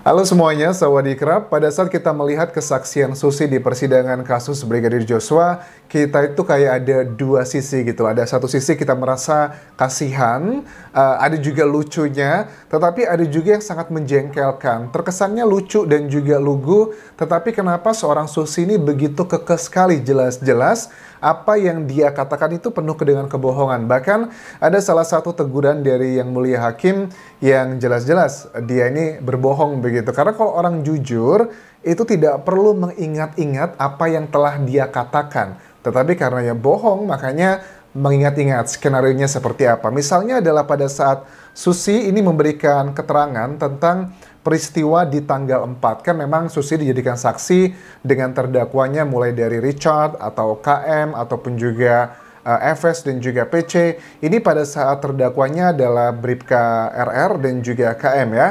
Halo semuanya, Sawadee-krap. Pada saat kita melihat kesaksian Susi di persidangan kasus Brigadir Joshua, kita itu kayak ada dua sisi gitu. Ada satu sisi kita merasa kasihan, ada juga lucunya, tetapi ada juga yang sangat menjengkelkan. Terkesannya lucu dan juga lugu, tetapi kenapa seorang Susi ini begitu kekeh sekali jelas-jelas apa yang dia katakan itu penuh dengan kebohongan. Bahkan ada salah satu teguran dari Yang Mulia Hakim yang jelas-jelas dia ini berbohong begitu. Karena kalau orang jujur itu tidak perlu mengingat-ingat apa yang telah dia katakan. Tetapi karena ya bohong, makanya mengingat-ingat skenario-nya seperti apa. Misalnya adalah pada saat Susi ini memberikan keterangan tentang peristiwa di tanggal 4. Kan memang Susi dijadikan saksi dengan terdakwanya mulai dari Richard atau KM ataupun juga FS dan juga PC. Ini pada saat terdakwanya adalah Bribka RR dan juga KM ya.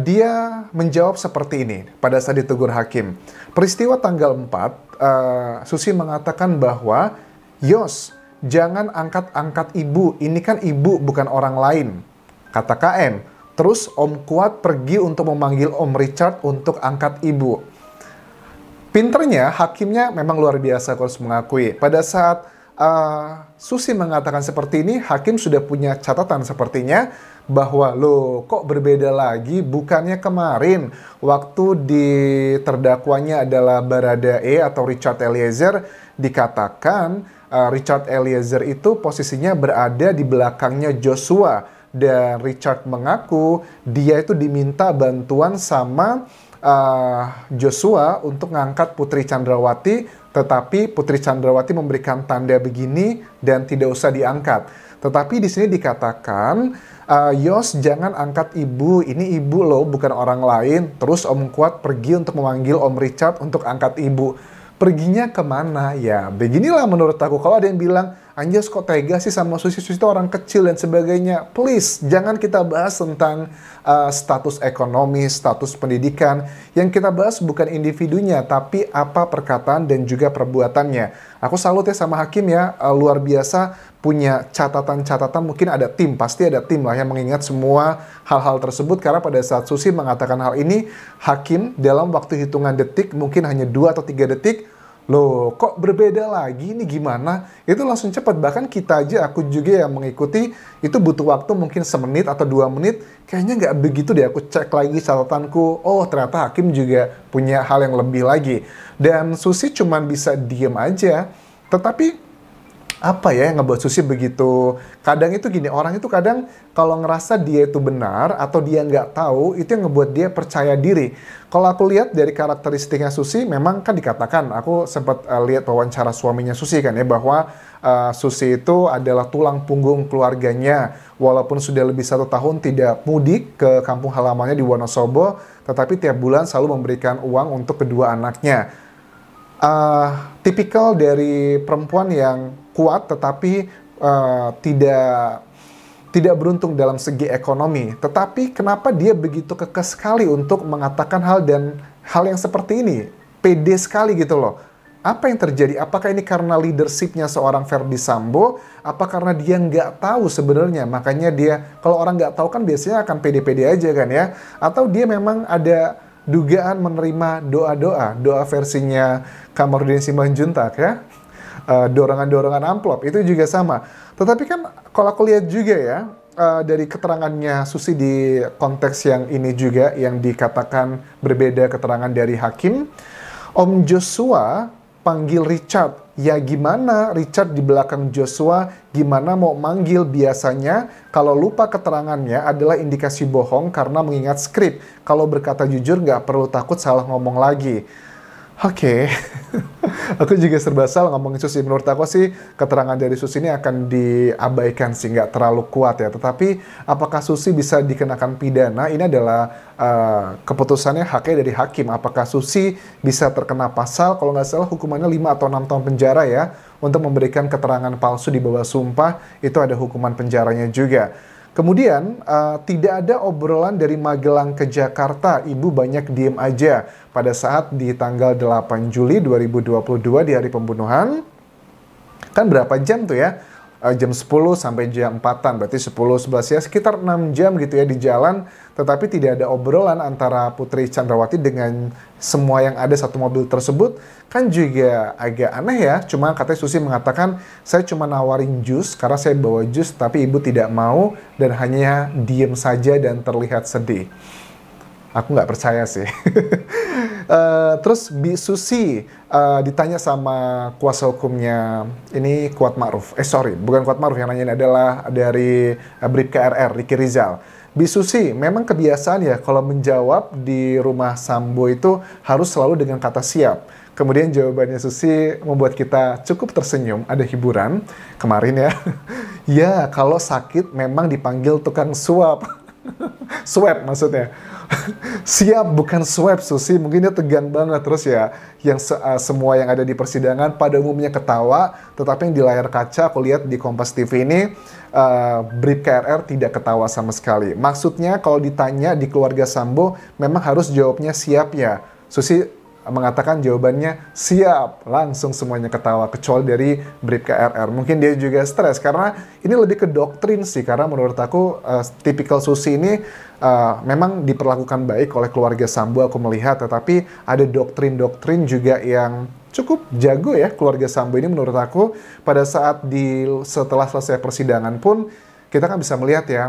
Dia menjawab seperti ini pada saat ditegur hakim. Peristiwa tanggal 4, Susi mengatakan bahwa, "Yos, jangan angkat-angkat ibu, ini kan ibu bukan orang lain," kata KM. Terus Om Kuat pergi untuk memanggil Om Richard untuk angkat ibu. Pinternya, hakimnya memang luar biasa, aku harus mengakui. Pada saat Susi mengatakan seperti ini, hakim sudah punya catatan sepertinya bahwa loh kok berbeda lagi, bukannya kemarin waktu di terdakwanya adalah Baradae atau Richard Eliezer dikatakan Richard Eliezer itu posisinya berada di belakangnya Joshua dan Richard mengaku dia itu diminta bantuan sama Joshua untuk ngangkat Putri Chandrawati, tetapi Putri Chandrawati memberikan tanda begini dan tidak usah diangkat. Tetapi di sini dikatakan, "Yos, jangan angkat ibu, ini ibu loh, bukan orang lain." Terus Om Kuat pergi untuk memanggil Om Richard untuk angkat ibu. Perginya kemana? Ya, beginilah menurut aku. Kalau ada yang bilang, "Anjas kok tega sih sama Susi, Susi itu orang kecil dan sebagainya." Please, jangan kita bahas tentang status ekonomi, status pendidikan. Yang kita bahas bukan individunya, tapi apa perkataan dan juga perbuatannya. Aku salut ya sama hakim ya, luar biasa punya catatan-catatan, mungkin ada tim, pasti ada tim lah yang mengingat semua hal-hal tersebut. Karena pada saat Susi mengatakan hal ini, hakim dalam waktu hitungan detik, mungkin hanya 2 atau 3 detik, "Loh, kok berbeda lagi? Ini gimana?" Itu langsung cepat. Bahkan kita aja, aku juga yang mengikuti, itu butuh waktu mungkin semenit atau 2 menit. Kayaknya nggak begitu deh, aku cek lagi catatanku. Oh, ternyata hakim juga punya hal yang lebih lagi. Dan Susi cuman bisa diem aja. Tetapi apa ya yang ngebuat Susi begitu? Kadang itu gini, orang itu kadang kalau ngerasa dia itu benar atau dia nggak tahu, itu yang ngebuat dia percaya diri. Kalau aku lihat dari karakteristiknya Susi, memang kan dikatakan, aku sempat lihat wawancara suaminya Susi kan ya, bahwa Susi itu adalah tulang punggung keluarganya. Walaupun sudah lebih 1 tahun tidak mudik ke kampung halamannya di Wonosobo, tetapi tiap bulan selalu memberikan uang untuk kedua anaknya. Tipikal dari perempuan yang kuat tetapi tidak beruntung dalam segi ekonomi. Tetapi kenapa dia begitu kekeh sekali untuk mengatakan hal yang seperti ini? Pede sekali gitu loh. Apa yang terjadi? Apakah ini karena leadershipnya seorang Verdi Sambo? Apa karena dia nggak tahu sebenarnya? Makanya dia, kalau orang nggak tahu kan biasanya akan pede-pede aja kan ya? Atau dia memang ada dugaan menerima doa versinya Kamarudin Simanjuntak ya, dorongan-dorongan amplop itu juga sama. Tetapi kan kalau aku lihat juga ya, dari keterangannya Susi di konteks yang ini juga yang dikatakan berbeda keterangan dari hakim, Om Joshua panggil Richard. Ya gimana Richard di belakang Joshua, gimana mau manggil? Biasanya kalau lupa keterangannya adalah indikasi bohong karena mengingat skrip. Kalau berkata jujur nggak perlu takut salah ngomong lagi. Oke. Aku juga serba salah ngomongin Susi. Menurut aku sih keterangan dari Susi ini akan diabaikan sih, nggak terlalu kuat ya. Tetapi apakah Susi bisa dikenakan pidana? Ini adalah keputusannya haknya dari hakim. Apakah Susi bisa terkena pasal, kalau nggak salah hukumannya 5 atau 6 tahun penjara ya, untuk memberikan keterangan palsu di bawah sumpah, itu ada hukuman penjaranya juga. Kemudian, tidak ada obrolan dari Magelang ke Jakarta, ibu banyak diem aja. Pada saat di tanggal 8 Juli 2022 di hari pembunuhan, kan berapa jam tuh ya? jam 10 sampai jam 4-an, berarti 10, 11 ya, sekitar 6 jam gitu ya di jalan, tetapi tidak ada obrolan antara Putri Chandrawati dengan semua yang ada satu mobil tersebut, kan juga agak aneh ya. Cuma katanya Susi mengatakan, saya cuma nawarin jus karena saya bawa jus, tapi ibu tidak mau dan hanya diem saja dan terlihat sedih. Aku nggak percaya sih. Terus Bi Susi ditanya sama kuasa hukumnya, ini Kuat Ma'ruf. Bukan Kuat Ma'ruf, yang nanya adalah dari Bribka RR, Ricky Rizal. Bi Susi, memang kebiasaan ya kalau menjawab di rumah Sambo itu harus selalu dengan kata siap. Kemudian jawabannya Susi membuat kita cukup tersenyum, ada hiburan kemarin ya. Ya, kalau sakit memang dipanggil tukang suap. Swab maksudnya. Siap, bukan swab Susi. Mungkin dia tegang banget. Terus ya, yang semua yang ada di persidangan pada umumnya ketawa, tetapi yang di layar kaca aku lihat di Kompas TV ini Bribka RR tidak ketawa sama sekali. Maksudnya kalau ditanya di keluarga Sambo memang harus jawabnya siap ya. Susi mengatakan jawabannya siap, langsung semuanya ketawa kecuali dari Bribka RR. Mungkin dia juga stres karena ini lebih ke doktrin sih, karena menurut aku tipikal Susi ini memang diperlakukan baik oleh keluarga Sambo aku melihat, tetapi ada doktrin-doktrin juga yang cukup jago ya keluarga Sambo ini menurut aku. Pada saat setelah selesai persidangan pun kita kan bisa melihat ya,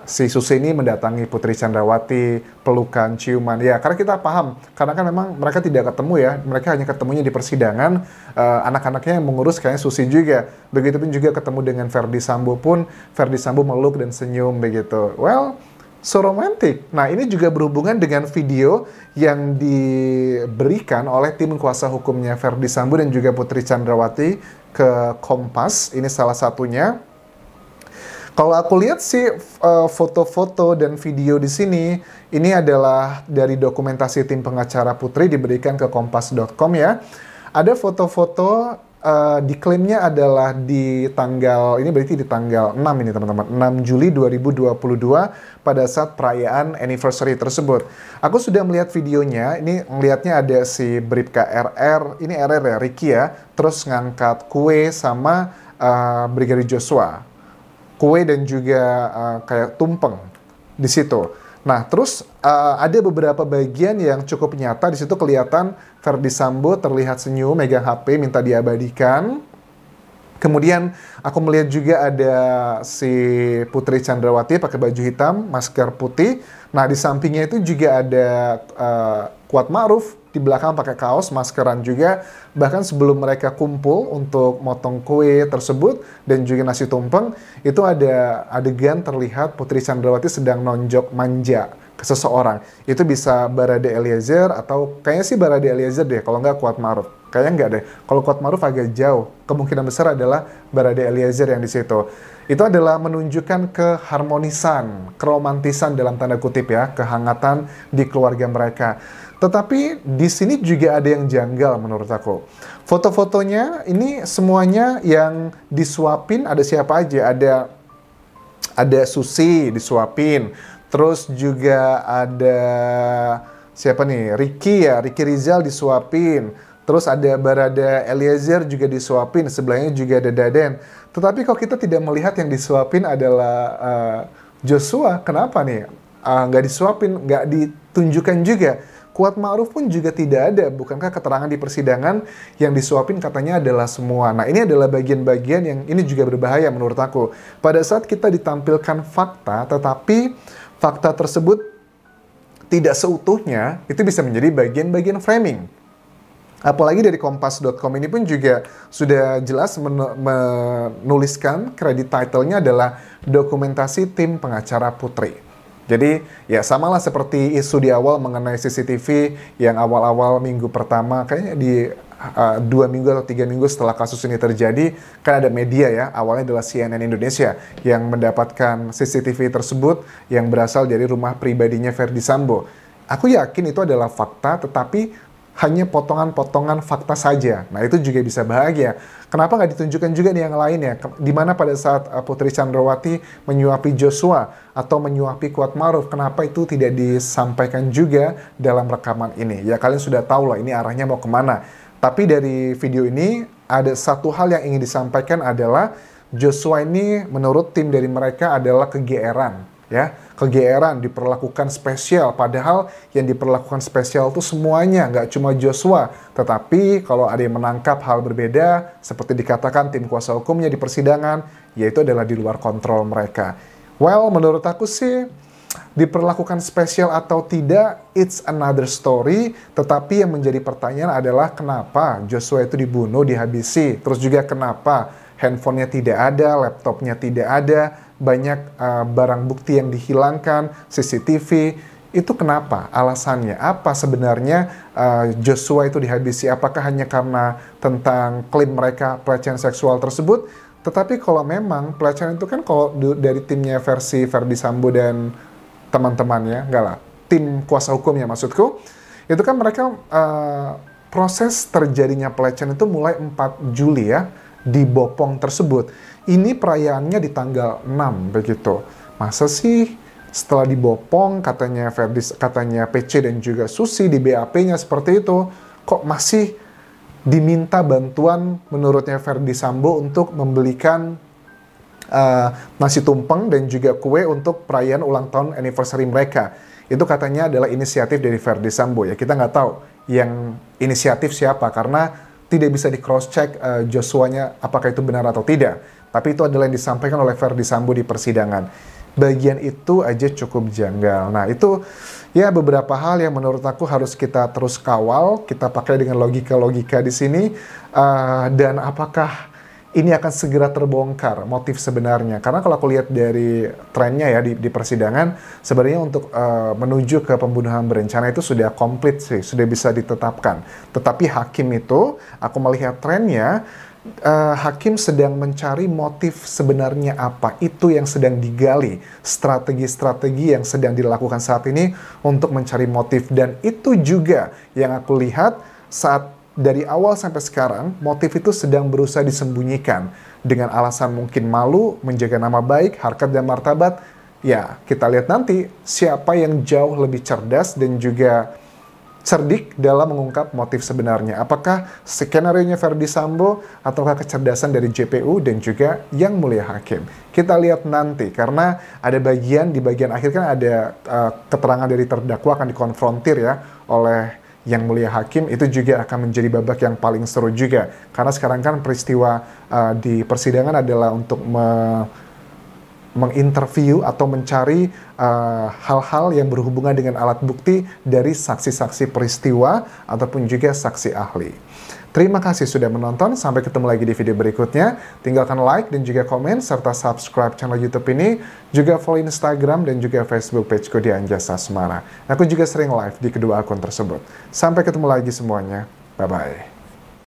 si Susi ini mendatangi Putri Chandrawati, pelukan, ciuman. Ya, karena kita paham, karena kan memang mereka tidak ketemu ya, mereka hanya ketemunya di persidangan, anak-anaknya yang mengurus kayaknya Susi juga. Begitupun juga ketemu dengan Verdi Sambo pun, Verdi Sambo meluk dan senyum begitu. Well, so romantic. Nah, ini juga berhubungan dengan video yang diberikan oleh tim kuasa hukumnya Verdi Sambo dan juga Putri Chandrawati ke Kompas. Ini salah satunya. Kalau aku lihat sih foto-foto dan video di sini, ini adalah dari dokumentasi tim pengacara Putri diberikan ke kompas.com ya. Ada foto-foto diklaimnya adalah di tanggal, ini berarti di tanggal 6 ini teman-teman, 6 Juli 2022 pada saat perayaan anniversary tersebut. Aku sudah melihat videonya, ini melihatnya ada si Bribka RR, ini RR ya, Ricky ya, terus ngangkat kue sama Brigadir Joshua. Kue dan juga kayak tumpeng di situ. Nah, terus ada beberapa bagian yang cukup nyata. Di situ kelihatan Verdi Sambo terlihat senyum, megang HP, minta diabadikan. Kemudian aku melihat juga ada si Putri Chandrawati pakai baju hitam, masker putih. Nah, di sampingnya itu juga ada Kuat Ma'ruf, di belakang pakai kaos, maskeran juga. Bahkan sebelum mereka kumpul untuk motong kue tersebut dan juga nasi tumpeng, itu ada adegan terlihat Putri Chandrawati sedang nonjok manja ke seseorang. Itu bisa Barade Eliezer atau kayaknya sih Barade Eliezer deh, kalau nggak Kuat Ma'ruf. Kayaknya nggak deh. Kalau Kuat Ma'ruf agak jauh. Kemungkinan besar adalah Barade Eliezer yang di situ. Itu adalah menunjukkan keharmonisan, keromantisan dalam tanda kutip ya, kehangatan di keluarga mereka. Tetapi di sini juga ada yang janggal menurut aku. Foto-fotonya ini semuanya yang disuapin ada siapa aja? Ada Susi disuapin. Terus juga ada siapa nih? Ricky ya, Ricky Rizal disuapin. Terus ada Barada Eliezer juga disuapin. Sebelahnya juga ada Daden. Tetapi kalau kita tidak melihat yang disuapin adalah Joshua, kenapa nih? Nggak disuapin, nggak ditunjukkan juga. Kuat Ma'ruf pun juga tidak ada. Bukankah keterangan di persidangan yang disuapin katanya adalah semua. Nah, ini adalah bagian-bagian yang ini juga berbahaya menurut aku. Pada saat kita ditampilkan fakta, tetapi fakta tersebut tidak seutuhnya, itu bisa menjadi bagian-bagian framing. Apalagi dari Kompas.com ini pun juga sudah jelas menuliskan kredit title-nya adalah dokumentasi tim pengacara Putri. Jadi ya samalah seperti isu di awal mengenai CCTV yang awal-awal minggu pertama, kayaknya di 2 minggu atau 3 minggu setelah kasus ini terjadi, kan ada media ya, awalnya adalah CNN Indonesia yang mendapatkan CCTV tersebut yang berasal dari rumah pribadinya Verdi Sambo. Aku yakin itu adalah fakta, tetapi hanya potongan-potongan fakta saja. Nah, itu juga bisa bahagia. Kenapa nggak ditunjukkan juga nih yang lainnya? Dimana pada saat Putri Chandrawati menyuapi Joshua atau menyuapi Kuat Ma'ruf, kenapa itu tidak disampaikan juga dalam rekaman ini? Ya, kalian sudah tahu lah ini arahnya mau kemana. Tapi dari video ini, ada satu hal yang ingin disampaikan adalah Joshua ini menurut tim dari mereka adalah kegeeran, ya, kegeeran diperlakukan spesial, padahal yang diperlakukan spesial itu semuanya, nggak cuma Joshua, tetapi kalau ada yang menangkap hal berbeda, seperti dikatakan tim kuasa hukumnya di persidangan, yaitu adalah di luar kontrol mereka. Well, menurut aku sih, diperlakukan spesial atau tidak, it's another story, tetapi yang menjadi pertanyaan adalah kenapa Joshua itu dibunuh, dihabisi, terus juga kenapa handphonenya tidak ada, laptopnya tidak ada, banyak barang bukti yang dihilangkan, CCTV, itu kenapa? Alasannya apa sebenarnya Joshua itu dihabisi? Apakah hanya karena tentang klaim mereka pelecehan seksual tersebut? Tetapi kalau memang pelecehan itu kan kalau dari timnya versi Ferdy Sambo dan teman-temannya, enggak lah, tim kuasa hukumnya maksudku, itu kan mereka proses terjadinya pelecehan itu mulai 4 Juli ya, di Bopong tersebut. Ini perayaannya di tanggal 6 begitu. Masa sih setelah di Bopong katanya katanya PC dan juga Susi di BAP-nya seperti itu, kok masih diminta bantuan menurutnya Ferdy Sambo untuk membelikan nasi tumpeng dan juga kue untuk perayaan ulang tahun anniversary mereka. Itu katanya adalah inisiatif dari Ferdy Sambo ya. Kita nggak tahu yang inisiatif siapa karena tidak bisa di cross check Joshua-nya apakah itu benar atau tidak. Tapi itu adalah yang disampaikan oleh Ferdy Sambo di persidangan. Bagian itu aja cukup janggal. Nah itu ya beberapa hal yang menurut aku harus kita terus kawal, kita pakai dengan logika-logika di sini. Dan apakah ini akan segera terbongkar motif sebenarnya? Karena kalau aku lihat dari trennya ya di persidangan, sebenarnya untuk menuju ke pembunuhan berencana itu sudah komplit sih, sudah bisa ditetapkan. Tetapi hakim itu, aku melihat trennya, hakim sedang mencari motif sebenarnya apa. Itu yang sedang digali, strategi-strategi yang sedang dilakukan saat ini untuk mencari motif. Dan itu juga yang aku lihat saat dari awal sampai sekarang, motif itu sedang berusaha disembunyikan dengan alasan mungkin malu, menjaga nama baik, harkat dan martabat. Ya, kita lihat nanti siapa yang jauh lebih cerdas dan juga cerdik dalam mengungkap motif sebenarnya. Apakah skenario-nya Ferdy Sambo ataukah kecerdasan dari JPU dan juga Yang Mulia Hakim? Kita lihat nanti karena ada di bagian akhir kan ada keterangan dari terdakwa akan dikonfrontir ya oleh Yang Mulia Hakim. Itu juga akan menjadi babak yang paling seru juga karena sekarang kan peristiwa di persidangan adalah untuk menginterview atau mencari hal-hal yang berhubungan dengan alat bukti dari saksi-saksi peristiwa ataupun juga saksi ahli. Terima kasih sudah menonton, sampai ketemu lagi di video berikutnya. Tinggalkan like dan juga komen, serta subscribe channel YouTube ini, juga follow Instagram dan juga Facebook pageku di Anjasa Semara. Aku juga sering live di kedua akun tersebut. Sampai ketemu lagi semuanya, bye-bye.